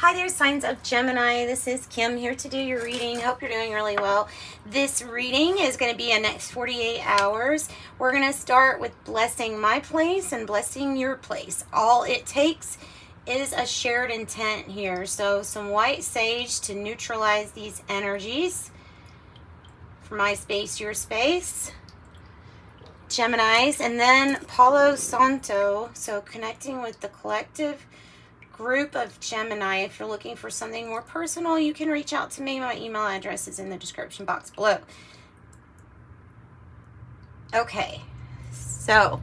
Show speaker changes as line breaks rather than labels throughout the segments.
Hi there, signs of Gemini. This is Kim here to do your reading. Hope you're doing really well. This reading is going to be a next 48 hours. We're going to start with blessing my place and blessing your place. All it takes is a shared intent here. So some white sage to neutralize these energies. For my space, your space. Geminis. And then Palo Santo. So connecting with the collective group of Gemini. If you're looking for something more personal, you can reach out to me. My email address is in the description box below. Okay, so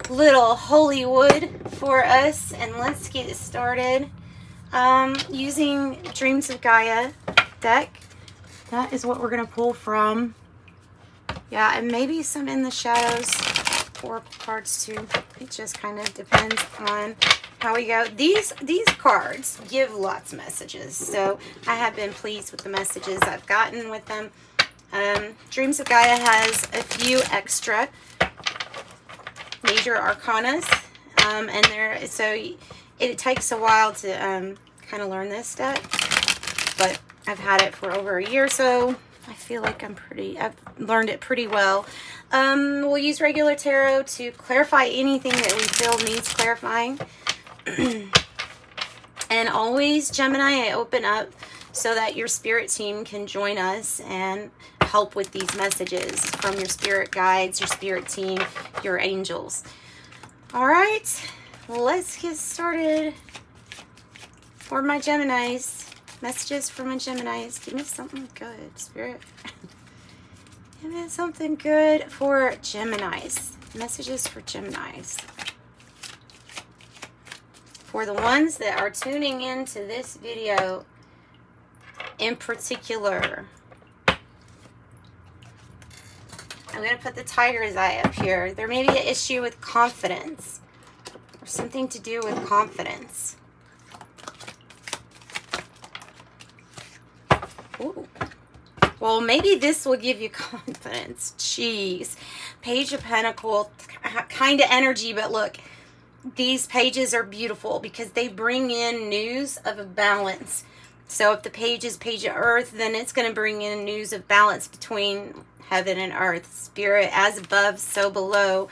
little Hollywood for us, and let's get started. Using Dreams of Gaia deck. That is what we're going to pull from. Yeah, and maybe some in the shadows. Or cards too. It just kind of depends on how we go. These cards give lots of messages, so I have been pleased with the messages I've gotten with them. Dreams of Gaia has a few extra major arcanas, and it takes a while to kind of learn this deck, but I've had it for over a year, so I feel like I've learned it pretty well. We'll use regular tarot to clarify anything that we feel needs clarifying. And always, Gemini, I open up so that your spirit team can join us and help with these messages from your spirit guides, your spirit team, your angels. All right, let's get started. For my Geminis. Messages for my Geminis. Give me something good, Spirit. Give me something good for Geminis. Messages for Geminis. For the ones that are tuning into this video in particular. I'm going to put the tiger's eye up here. There may be an issue with confidence. Or something to do with confidence. Ooh. Well, maybe this will give you confidence. Jeez. Page of Pentacles, kind of energy, but look, these pages are beautiful because they bring in news of a balance. So if the page is Page of Earth, then it's going to bring in news of balance between heaven and earth. Spirit, as above, so below.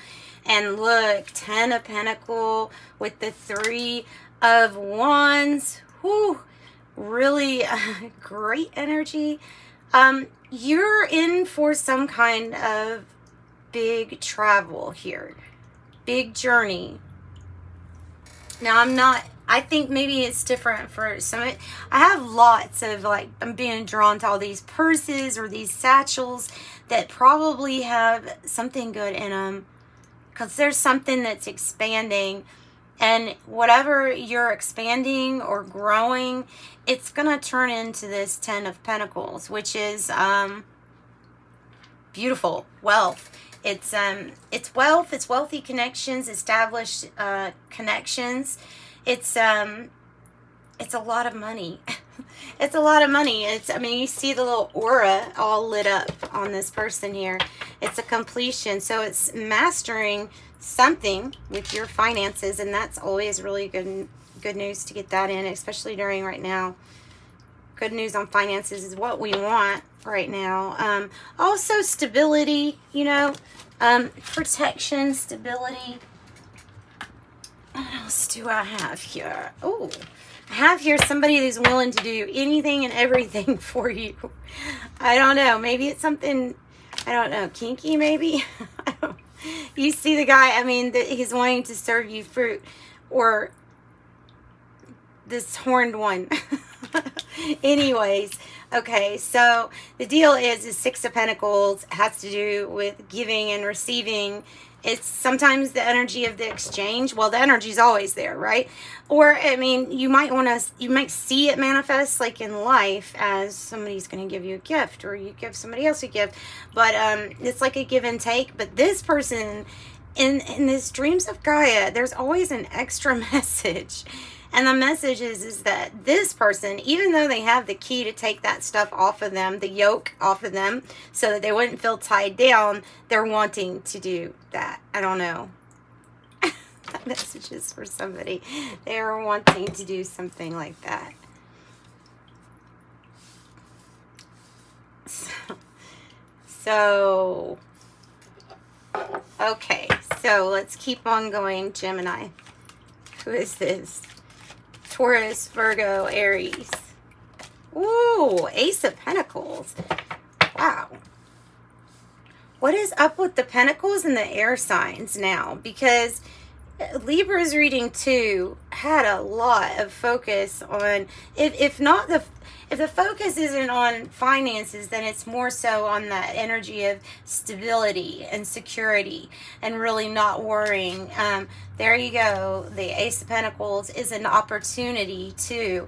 And look, 10 of Pentacles with the 3 of Wands. Whew. Really great energy. You're in for some kind of big travel here. Big journey. Now, I think maybe it's different for some. I have lots of, like, I'm being drawn to all these purses or these satchels that probably have something good in them. Because there's something that's expanding. And whatever you're expanding or growing, it's going to turn into this 10 of Pentacles, which is beautiful. Wealth. It's wealth. It's wealthy connections, established connections. It's a lot of money. It's a lot of money. I mean, you see the little aura all lit up on this person here. It's a completion. So it's mastering something with your finances, and that's always really good news to get that in, especially during right now. Good news on finances is what we want right now. Also stability, you know, protection, stability. What else do I have here? Oh, I have here somebody who's willing to do anything and everything for you. I don't know. Maybe it's something, I don't know, kinky maybe? I don't. You see the guy, I mean, he's wanting to serve you fruit, or this horned one. Anyways, okay, so the deal is 6 of Pentacles has to do with giving and receiving. It's sometimes the energy of the exchange. Well, the energy's always there, right? Or, I mean, you might see it manifest, like in life, as somebody's going to give you a gift, or you give somebody else a gift. But it's like a give and take. But this person, in this Dreams of Gaia, there's always an extra message. And the message is that this person, even though they have the key to take that stuff off of them, the yoke off of them, so that they wouldn't feel tied down, they're wanting to do that. I don't know. That message is for somebody. They are wanting to do something like that. So okay, so let's keep on going, Gemini. Who is this? Taurus, Virgo, Aries. Ooh, Ace of Pentacles. Wow. What is up with the Pentacles and the air signs now? Because Libra's reading too had a lot of focus on, if the focus isn't on finances, then it's more so on that energy of stability and security and really not worrying. There you go. The Ace of Pentacles is an opportunity too.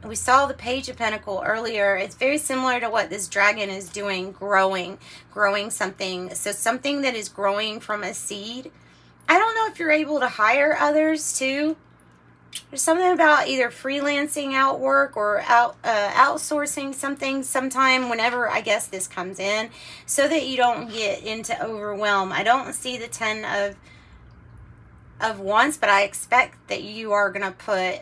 We saw the Page of Pentacles earlier. It's very similar to what this dragon is doing, growing something. So something that is growing from a seed. I don't know if you're able to hire others too. There's something about either freelancing out work or outsourcing something sometime whenever, I guess, this comes in, so that you don't get into overwhelm. I don't see the 10 of Wands, but I expect that you are going to put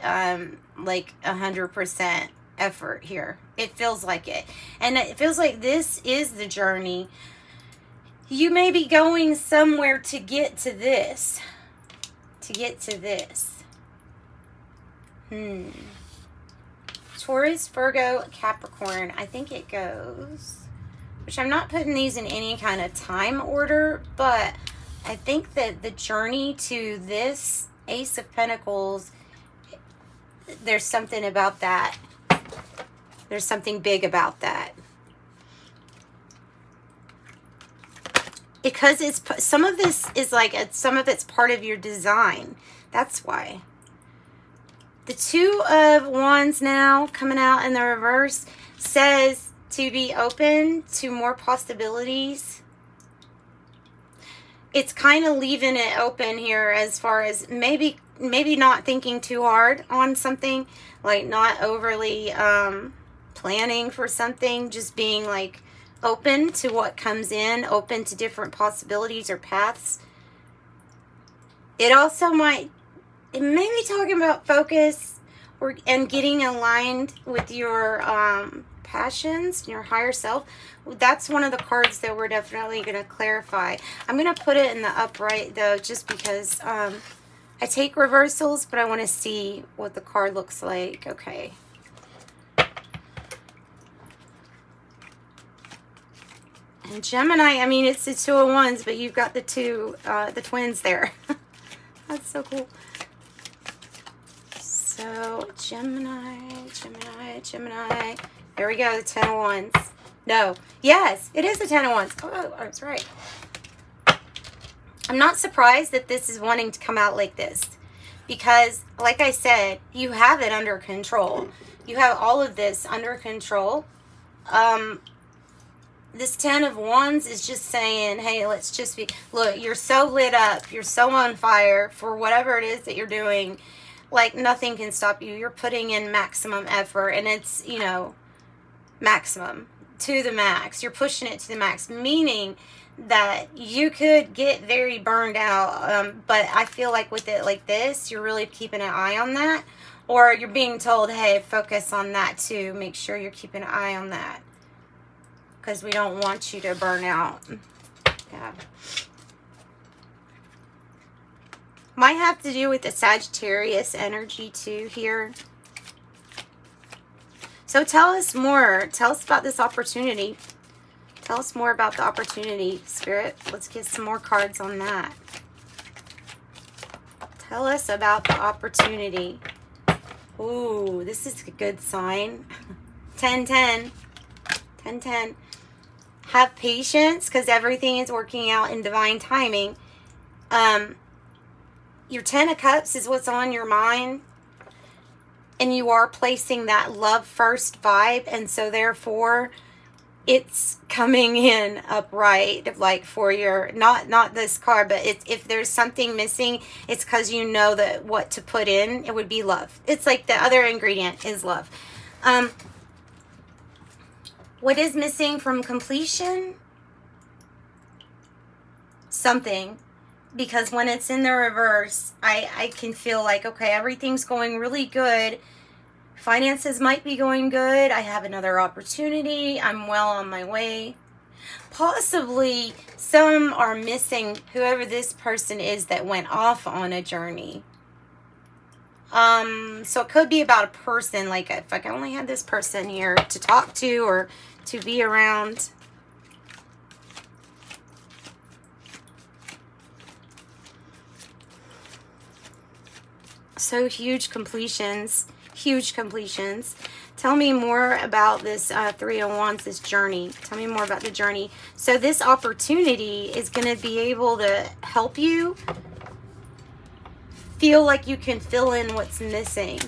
like 100% effort here. It feels like it. And it feels like this is the journey. You may be going somewhere to get to this. Taurus, Virgo, Capricorn. I think it goes, which I'm not putting these in any kind of time order, but I think that the journey to this Ace of Pentacles, there's something about that. There's something big about that. Because it's, some of this is like, some of it's part of your design. That's why. The Two of Wands now coming out in the reverse says to be open to more possibilities. It's kind of leaving it open here as far as maybe not thinking too hard on something, like not overly planning for something, just being like open to what comes in, open to different possibilities or paths. It also might, it may be talking about focus and getting aligned with your passions, your higher self. That's one of the cards that we're definitely going to clarify. I'm going to put it in the upright though, just because I take reversals, but I want to see what the card looks like. Okay. And Gemini, I mean, it's the Two of Wands, but you've got the twins there. That's so cool. So, Gemini. There we go, the 10 of Wands. No. Yes, it is the 10 of Wands. Oh, I was right. I'm not surprised that this is wanting to come out like this. Because, like I said, you have it under control. You have all of this under control. This 10 of Wands is just saying, hey, let's just be, look, you're so lit up. You're so on fire for whatever it is that you're doing. Like, nothing can stop you. You're putting in maximum effort. And it's, you know, maximum to the max. You're pushing it to the max. Meaning that you could get very burned out. But I feel like with it like this, you're really keeping an eye on that. Or you're being told, hey, focus on that too. Make sure you're keeping an eye on that. Because we don't want you to burn out. Yeah. Might have to do with the Sagittarius energy too here. So tell us more. Tell us about this opportunity. Tell us more about the opportunity, Spirit. Let's get some more cards on that. Tell us about the opportunity. Ooh, this is a good sign. 10-10. 10-10. Have patience, because everything is working out in divine timing. Your 10 of Cups is what's on your mind. And you are placing that love first vibe. And so therefore, it's coming in upright. Like for your, not this card, but it's, if there's something missing, it's because you know that what to put in, it would be love. It's like the other ingredient is love. What is missing from completion? Something. because when it's in the reverse, I can feel like, okay, everything's going really good. Finances might be going good. I have another opportunity. I'm well on my way. Possibly some are missing whoever this person is that went off on a journey. So it could be about a person, like if I only had this person here to talk to or to be around. So huge completions, huge completions. Tell me more about this Three of Wands, this journey. Tell me more about the journey. So this opportunity is going to be able to help you feel like you can fill in what's missing.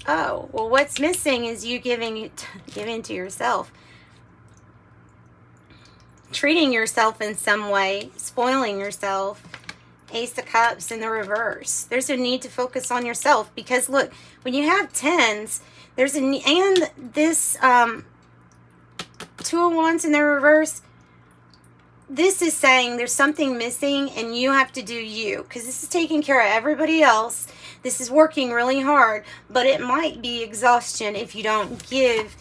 Oh, well, what's missing is you giving to yourself. Treating yourself in some way, spoiling yourself. Ace of Cups in the reverse. There's a need to focus on yourself because look, when you have tens, there's a need, and this Two of Wands in the reverse, this is saying there's something missing and you have to do you, because this is taking care of everybody else. This is working really hard, but it might be exhaustion if you don't give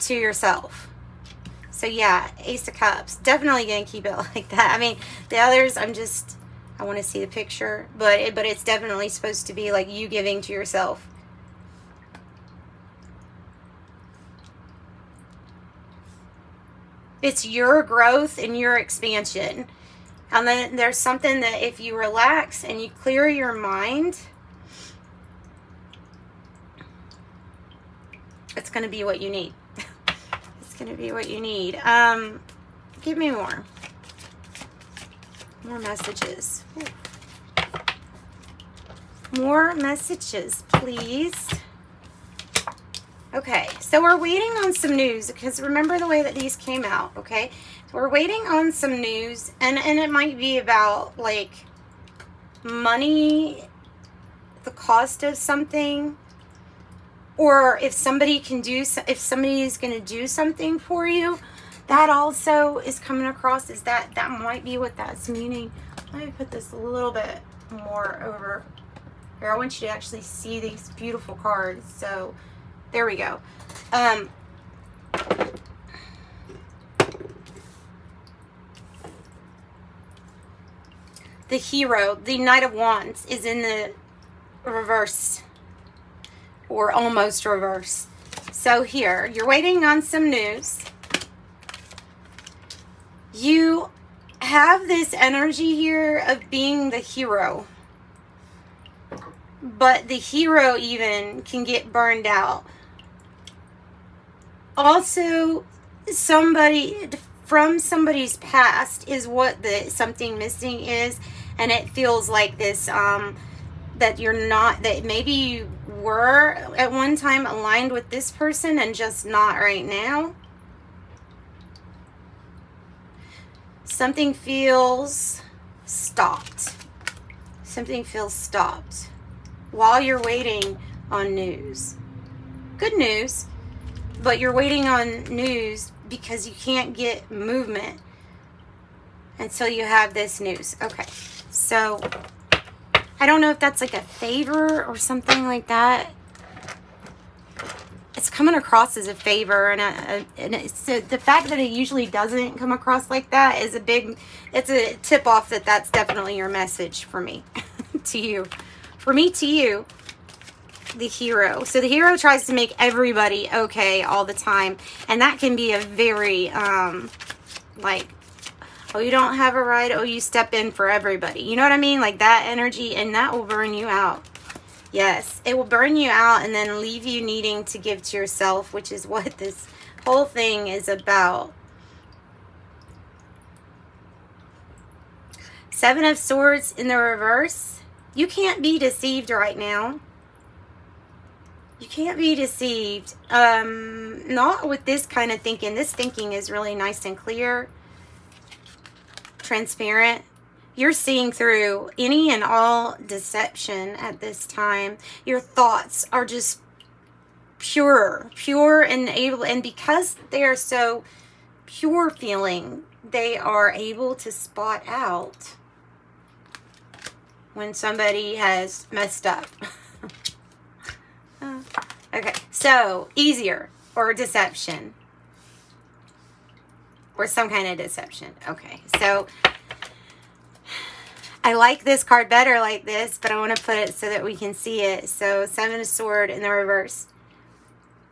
to yourself. So yeah, Ace of Cups, definitely gonna keep it like that. I mean, the others, I want to see the picture, but it's definitely supposed to be like you giving to yourself. It's your growth and your expansion. And then there's something that if you relax and you clear your mind, it's going to be what you need. It's going to be what you need. Give me more. More messages. Ooh. More messages, please. Okay, so we're waiting on some news, because remember the way that these came out, okay? So we're waiting on some news, and it might be about, like, money, the cost of something, or if somebody can do, if somebody is going to do something for you. That also is coming across as that might be what that's meaning. Let me put this a little bit more over here. I want you to actually see these beautiful cards. So there we go. The Hero, the Knight of Wands, is in the reverse, or almost reverse. So here, you're waiting on some news. You have this energy here of being the hero. But the hero even can get burned out. Also, somebody from somebody's past is what the something missing is. And it feels like this, that you're not, that maybe you were at one time aligned with this person and just not right now. Something feels stopped. Something feels stopped while you're waiting on news. Good news, but you're waiting on news because you can't get movement until you have this news. Okay, so I don't know if that's like a favor or something like that. It's coming across as a favor, and it's, the fact that it usually doesn't come across like that is a big, it's a tip off that that's definitely your message for me, to you. For me, to you, the hero. So the hero tries to make everybody okay all the time, and that can be a very, like, oh, you don't have a ride, oh, you step in for everybody. You know what I mean? Like that energy, and that will burn you out. Yes, it will burn you out and then leave you needing to give to yourself, which is what this whole thing is about. Seven of Swords in the reverse. You can't be deceived right now. You can't be deceived. Not with this kind of thinking. This thinking is really nice and clear, transparent. You're seeing through any and all deception at this time. Your thoughts are just pure and able, and because they are so pure feeling, they are able to spot out when somebody has messed up. Okay, so easier or deception or some kind of deception. Okay, so I like this card better like this, but I want to put it so that we can see it. So 7 of Swords in the reverse.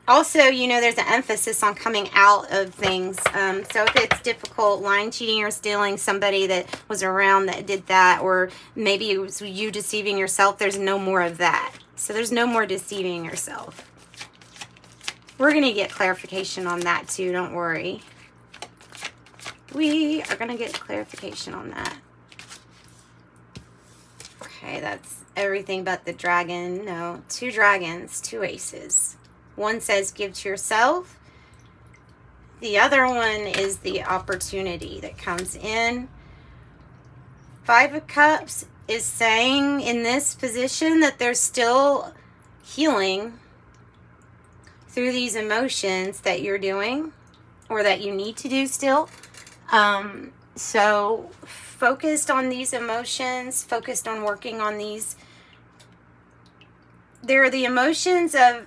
Also, you know, there's an emphasis on coming out of things. So if it's difficult, lying, cheating, or stealing, somebody that was around that did that, or maybe it was you deceiving yourself, there's no more of that. So there's no more deceiving yourself. We're going to get clarification on that too, don't worry. We are going to get clarification on that. Okay, that's everything but the dragon. No, 2 dragons, 2 aces. One says give to yourself. The other one is the opportunity that comes in. 5 of Cups is saying in this position that there's still healing through these emotions that you're doing or that you need to do still. So focused on these emotions, focused on working on these. They're the emotions of,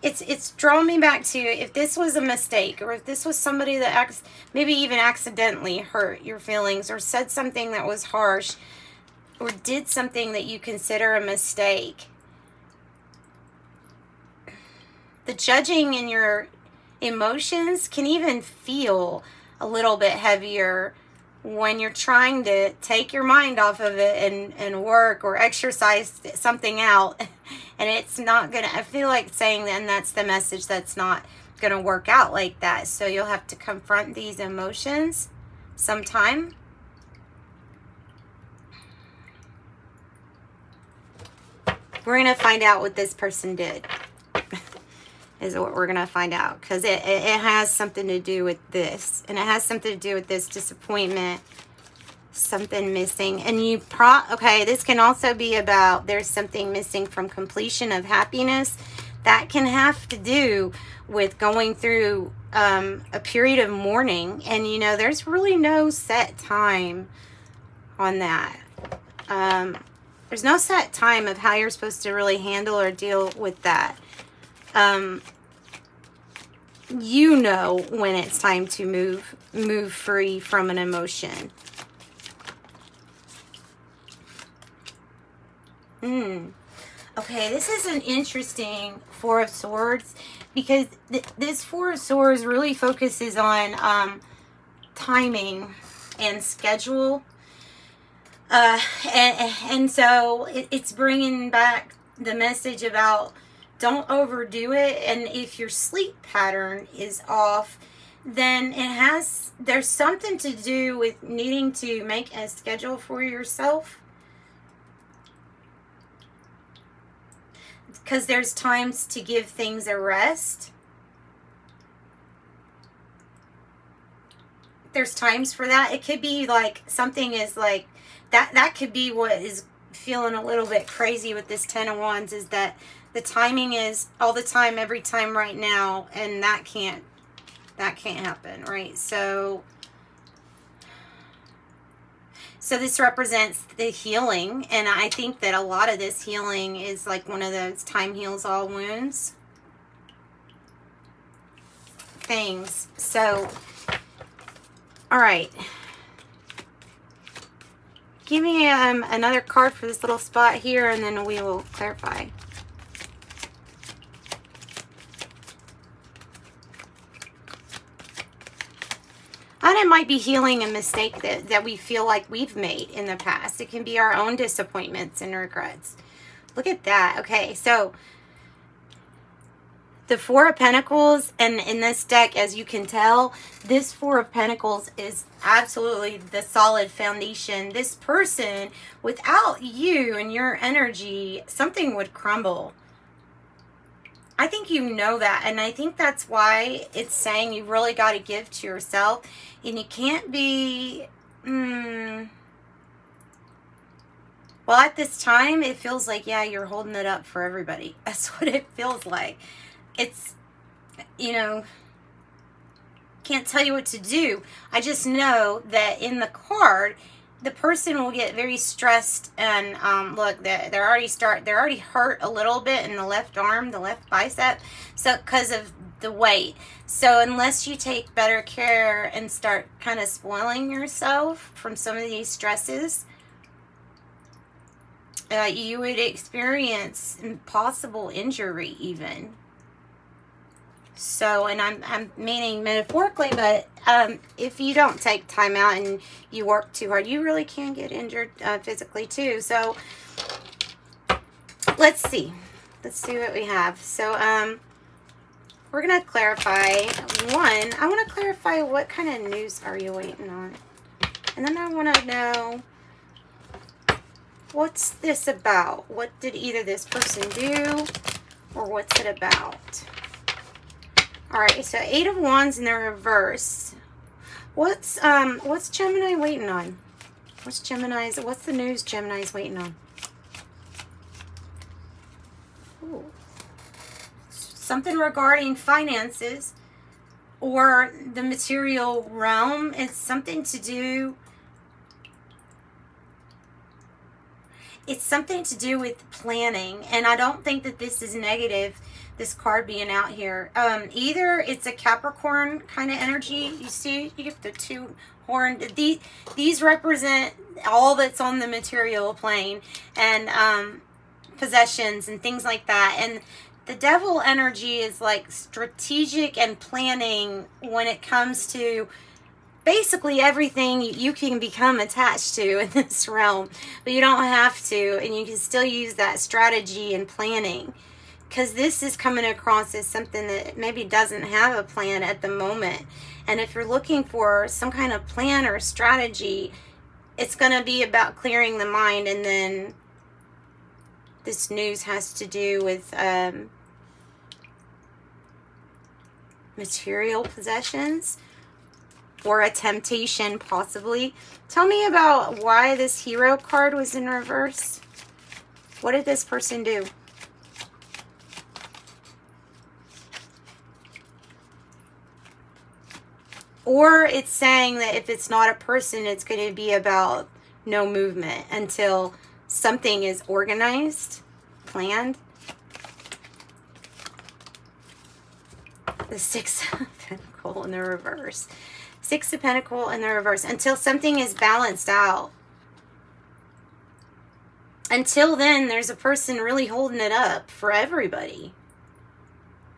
it's drawn me back to if this was a mistake, or if this was somebody that maybe even accidentally hurt your feelings or said something that was harsh or did something that you consider a mistake. The judging in your emotions can even feel a little bit heavier when you're trying to take your mind off of it and work or exercise something out, and it's not gonna, I feel like saying that, and that's the message, that's not gonna work out like that. So you'll have to confront these emotions sometime. We're gonna find out what this person did. Is what we're going to find out, because it has something to do with this, and it has something to do with this disappointment, something missing. And you okay, this can also be about there's something missing from completion of happiness. That can have to do with going through a period of mourning, and you know, there's really no set time on that. There's no set time of how you're supposed to really handle or deal with that. You know when it's time to move free from an emotion. Okay, this is an interesting 4 of Swords, because this 4 of Swords really focuses on timing and schedule. And so it's bringing back the message about don't overdo it. And if your sleep pattern is off, then there's something to do with needing to make a schedule for yourself. Because there's times to give things a rest. There's times for that. It could be like something is like that could be what is feeling a little bit crazy with this 10 of Wands, is that the timing is all the time, every time, right now, and that can't happen, right? So this represents the healing, and I think that a lot of this healing is like one of those time heals all wounds things. So, all right. Give me another card for this little spot here, and then we will clarify. And it might be healing a mistake that we feel like we've made in the past. It can be our own disappointments and regrets. Look at that. Okay, so the 4 of Pentacles, and in this deck, as you can tell, this 4 of Pentacles is absolutely the solid foundation. This person, without you and your energy, something would crumble. I think you know that, and I think that's why it's saying you really got to give to yourself, and you can't be, well, at this time, it feels like, yeah, you're holding it up for everybody. That's what it feels like. It's, you know, can't tell you what to do. I just know that in the card, the person will get very stressed, and look, they're already hurt a little bit in the left arm, the left bicep, so because of the weight. So unless you take better care and start kind of spoiling yourself from some of these stresses, you would experience possible injury even. So, and I'm meaning metaphorically, but if you don't take time out and you work too hard, you really can get injured physically too. So let's see what we have. So we're gonna clarify one. I want to clarify what kind of news are you waiting on, and then I want to know, what's this about? What did either this person do, or what's it about? All right, so 8 of Wands in the reverse. What's Gemini waiting on? What's the news Gemini's waiting on? Ooh. Something regarding finances or the material realm. It's something to do. It's something to do with planning, and I don't think that this is negative, this card being out here. Either it's a Capricorn kind of energy. You see, you get the 2 horn. These represent all that's on the material plane, and possessions and things like that. And the devil energy is like strategic and planning when it comes to basically everything you can become attached to in this realm, but you don't have to, and you can still use that strategy and planning, because this is coming across as something that maybe doesn't have a plan at the moment. And if you're looking for some kind of plan or strategy, it's going to be about clearing the mind. And then this news has to do with material possessions, or a temptation, possibly. Tell me about why this Hero card was in reverse. What did this person do? Or it's saying that if it's not a person, it's going to be about no movement until something is organized, planned. The 6 of Pentacles in the reverse. 6 of Pentacles in the reverse. Until something is balanced out. Until then, there's a person really holding it up for everybody.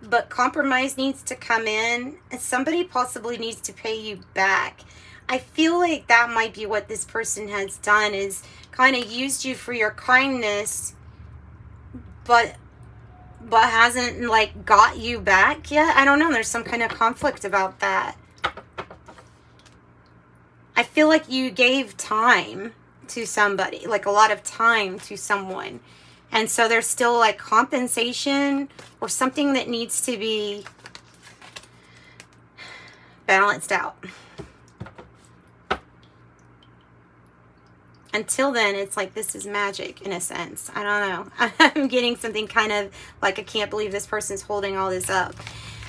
But compromise needs to come in. And somebody possibly needs to pay you back. I feel like that might be what this person has done, is kind of used you for your kindness, but hasn't like got you back yet. I don't know. There's some kind of conflict about that. I feel like you gave time to somebody, like a lot of time to someone. And so there's still like compensation or something that needs to be balanced out. Until then, it's like this is magic in a sense. I don't know. I'm getting something kind of like, I can't believe this person's holding all this up.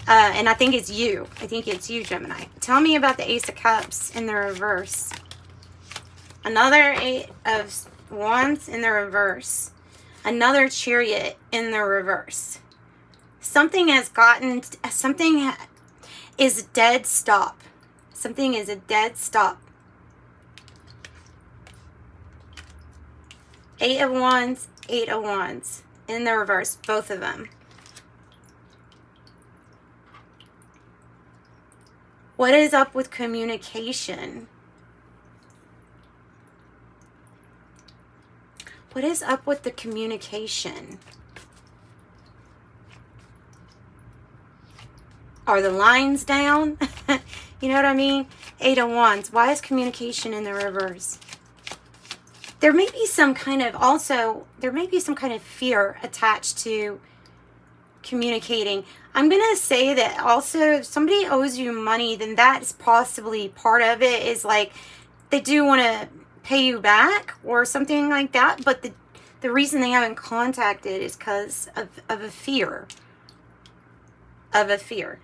And I think it's you. I think it's you, Gemini. Tell me about the Ace of Cups in the reverse. Another 8 of Wands in the reverse. Another Chariot in the reverse. Something has gotten, something is dead stop. Something is a dead stop. 8 of Wands, 8 of Wands in the reverse, both of them. What is up with communication? What is up with the communication? Are the lines down? You know what I mean? 8 of Wands. Why is communication in the reverse? There may be some kind of, also, there may be some kind of fear attached to communicating. I'm going to say that also, if somebody owes you money, then that's possibly part of it, is like they do want to pay you back or something like that. But the reason they haven't contacted is because of a fear. Of a fear.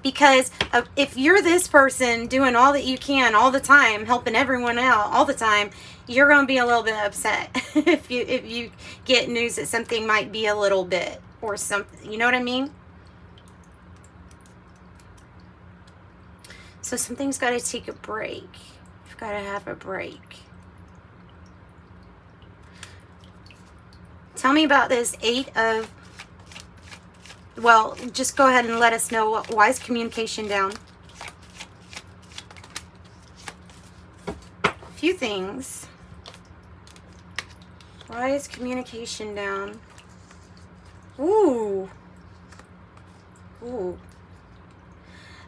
Because if you're this person doing all that you can all the time, helping everyone out all the time, you're going to be a little bit upset if you get news that something might be a little bit or something. You know what I mean? So something's got to take a break. You've got to have a break. Tell me about this 8 of... Well, just go ahead and let us know. Why is communication down? A few things. Why is communication down? Ooh. Ooh.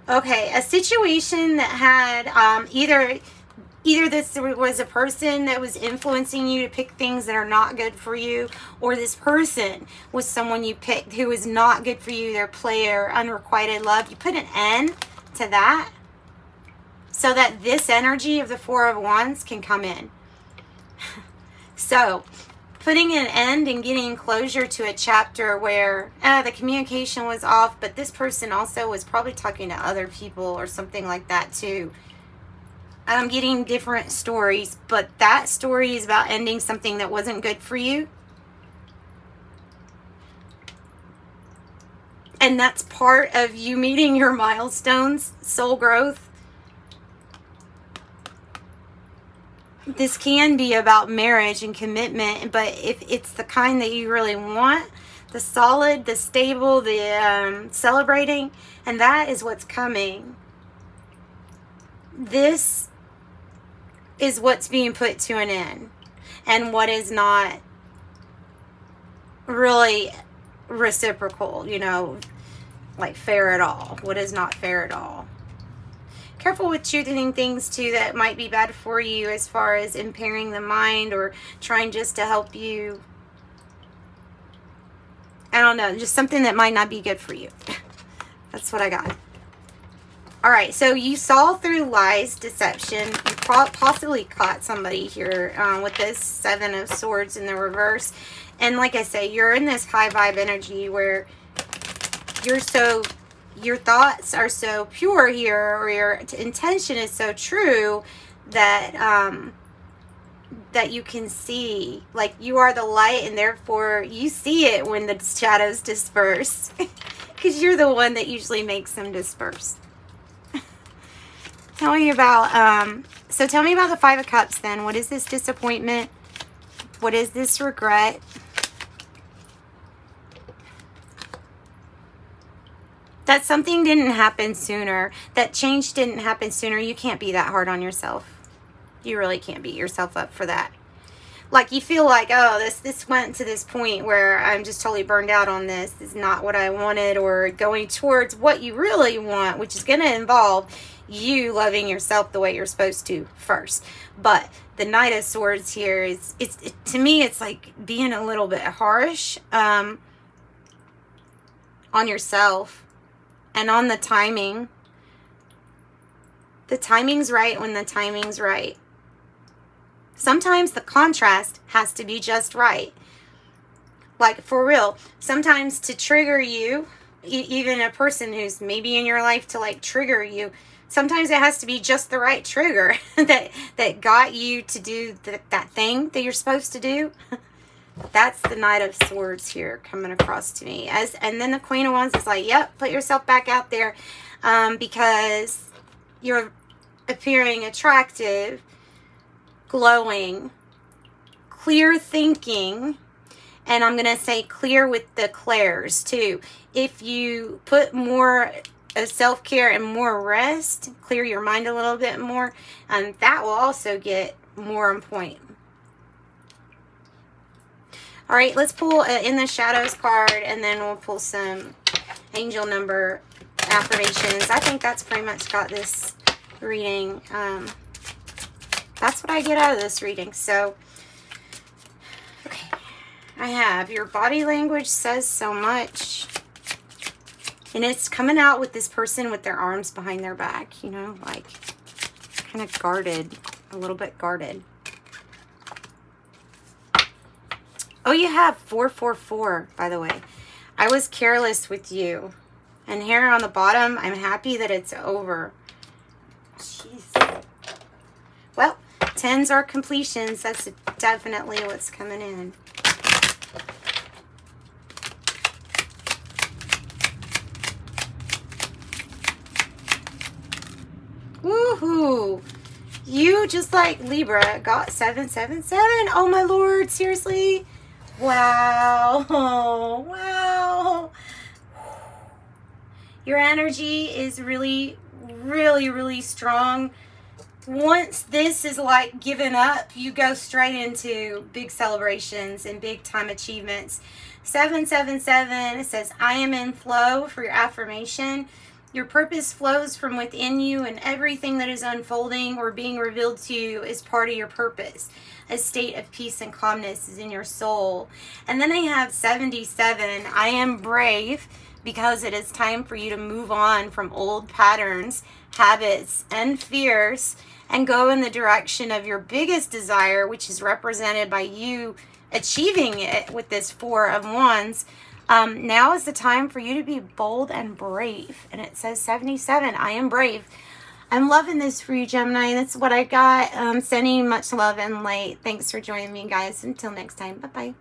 Okay, a situation that had either this was a person that was influencing you to pick things that are not good for you, or this person was someone you picked who is not good for you, their player, unrequited love. You put an end to that so that this energy of the 4 of Wands can come in. So, putting an end and getting closure to a chapter where the communication was off, but this person also was probably talking to other people or something like that too. I'm getting different stories, but that story is about ending something that wasn't good for you. And that's part of you meeting your milestones, soul growth. This can be about marriage and commitment, but if it's the kind that you really want, the solid, the stable, the celebrating, and that is what's coming. This is what's being put to an end, and what is not really reciprocal, you know, like fair at all. What is not fair at all. Careful with choosing things too that might be bad for you, as far as impairing the mind or trying just to help you. I don't know, just something that might not be good for you. That's what I got. All right, so you saw through lies, deception. You possibly caught somebody here with this 7 of Swords in the reverse. And like I say, you're in this high vibe energy where you're so... your thoughts are so pure here, or your intention is so true that that you can see, like, you are the light, and therefore you see it when the shadows disperse, because you're the one that usually makes them disperse. Tell me about so tell me about the 5 of Cups then. What is this disappointment? What is this regret? That something didn't happen sooner. That change didn't happen sooner. You can't be that hard on yourself. You really can't beat yourself up for that. Like, you feel like, oh, this went to this point where I'm just totally burned out on this. This is not what I wanted, or going towards what you really want, which is going to involve you loving yourself the way you're supposed to first. But the Knight of Swords here is, to me, it's like being a little bit harsh on yourself. And on the timing. The timing's right when the timing's right. Sometimes the contrast has to be just right. Like, for real. Sometimes to trigger you, even a person who's maybe in your life to, like, trigger you, sometimes it has to be just the right trigger that got you to do that thing that you're supposed to do. That's the Knight of Swords here coming across to me. And then the Queen of Wands is like, yep, put yourself back out there because you're appearing attractive, glowing, clear thinking, and I'm going to say clear with the clairs too. If you put more self-care and more rest, clear your mind a little bit more, that will also get more on point. All right, let's pull In the Shadows card, and then we'll pull some angel number affirmations. I think that's pretty much got this reading. That's what I get out of this reading. So, okay, I have your body language says so much. And it's coming out with this person with their arms behind their back, you know, like kind of guarded, a little bit guarded. Oh, you have 444, by the way. I was careless with you. And here on the bottom, I'm happy that it's over. Jeez. Well, 10s are completions. That's definitely what's coming in. Woohoo! You, just like Libra, got 777. Oh my Lord, seriously? Wow. Oh, wow. Your energy is really, really, really strong. Once this is like given up, you go straight into big celebrations and big time achievements. 777, it says, I am in flow for your affirmation. Your purpose flows from within you, and everything that is unfolding or being revealed to you is part of your purpose. A state of peace and calmness is in your soul. And then I have 77. I am brave because it is time for you to move on from old patterns, habits, and fears and go in the direction of your biggest desire, which is represented by you achieving it with this 4 of Wands. Now is the time for you to be bold and brave. And it says 77, I am brave. I'm loving this for you, Gemini. That's what I got. Sending much love and light. Thanks for joining me, guys. Until next time. Bye-bye.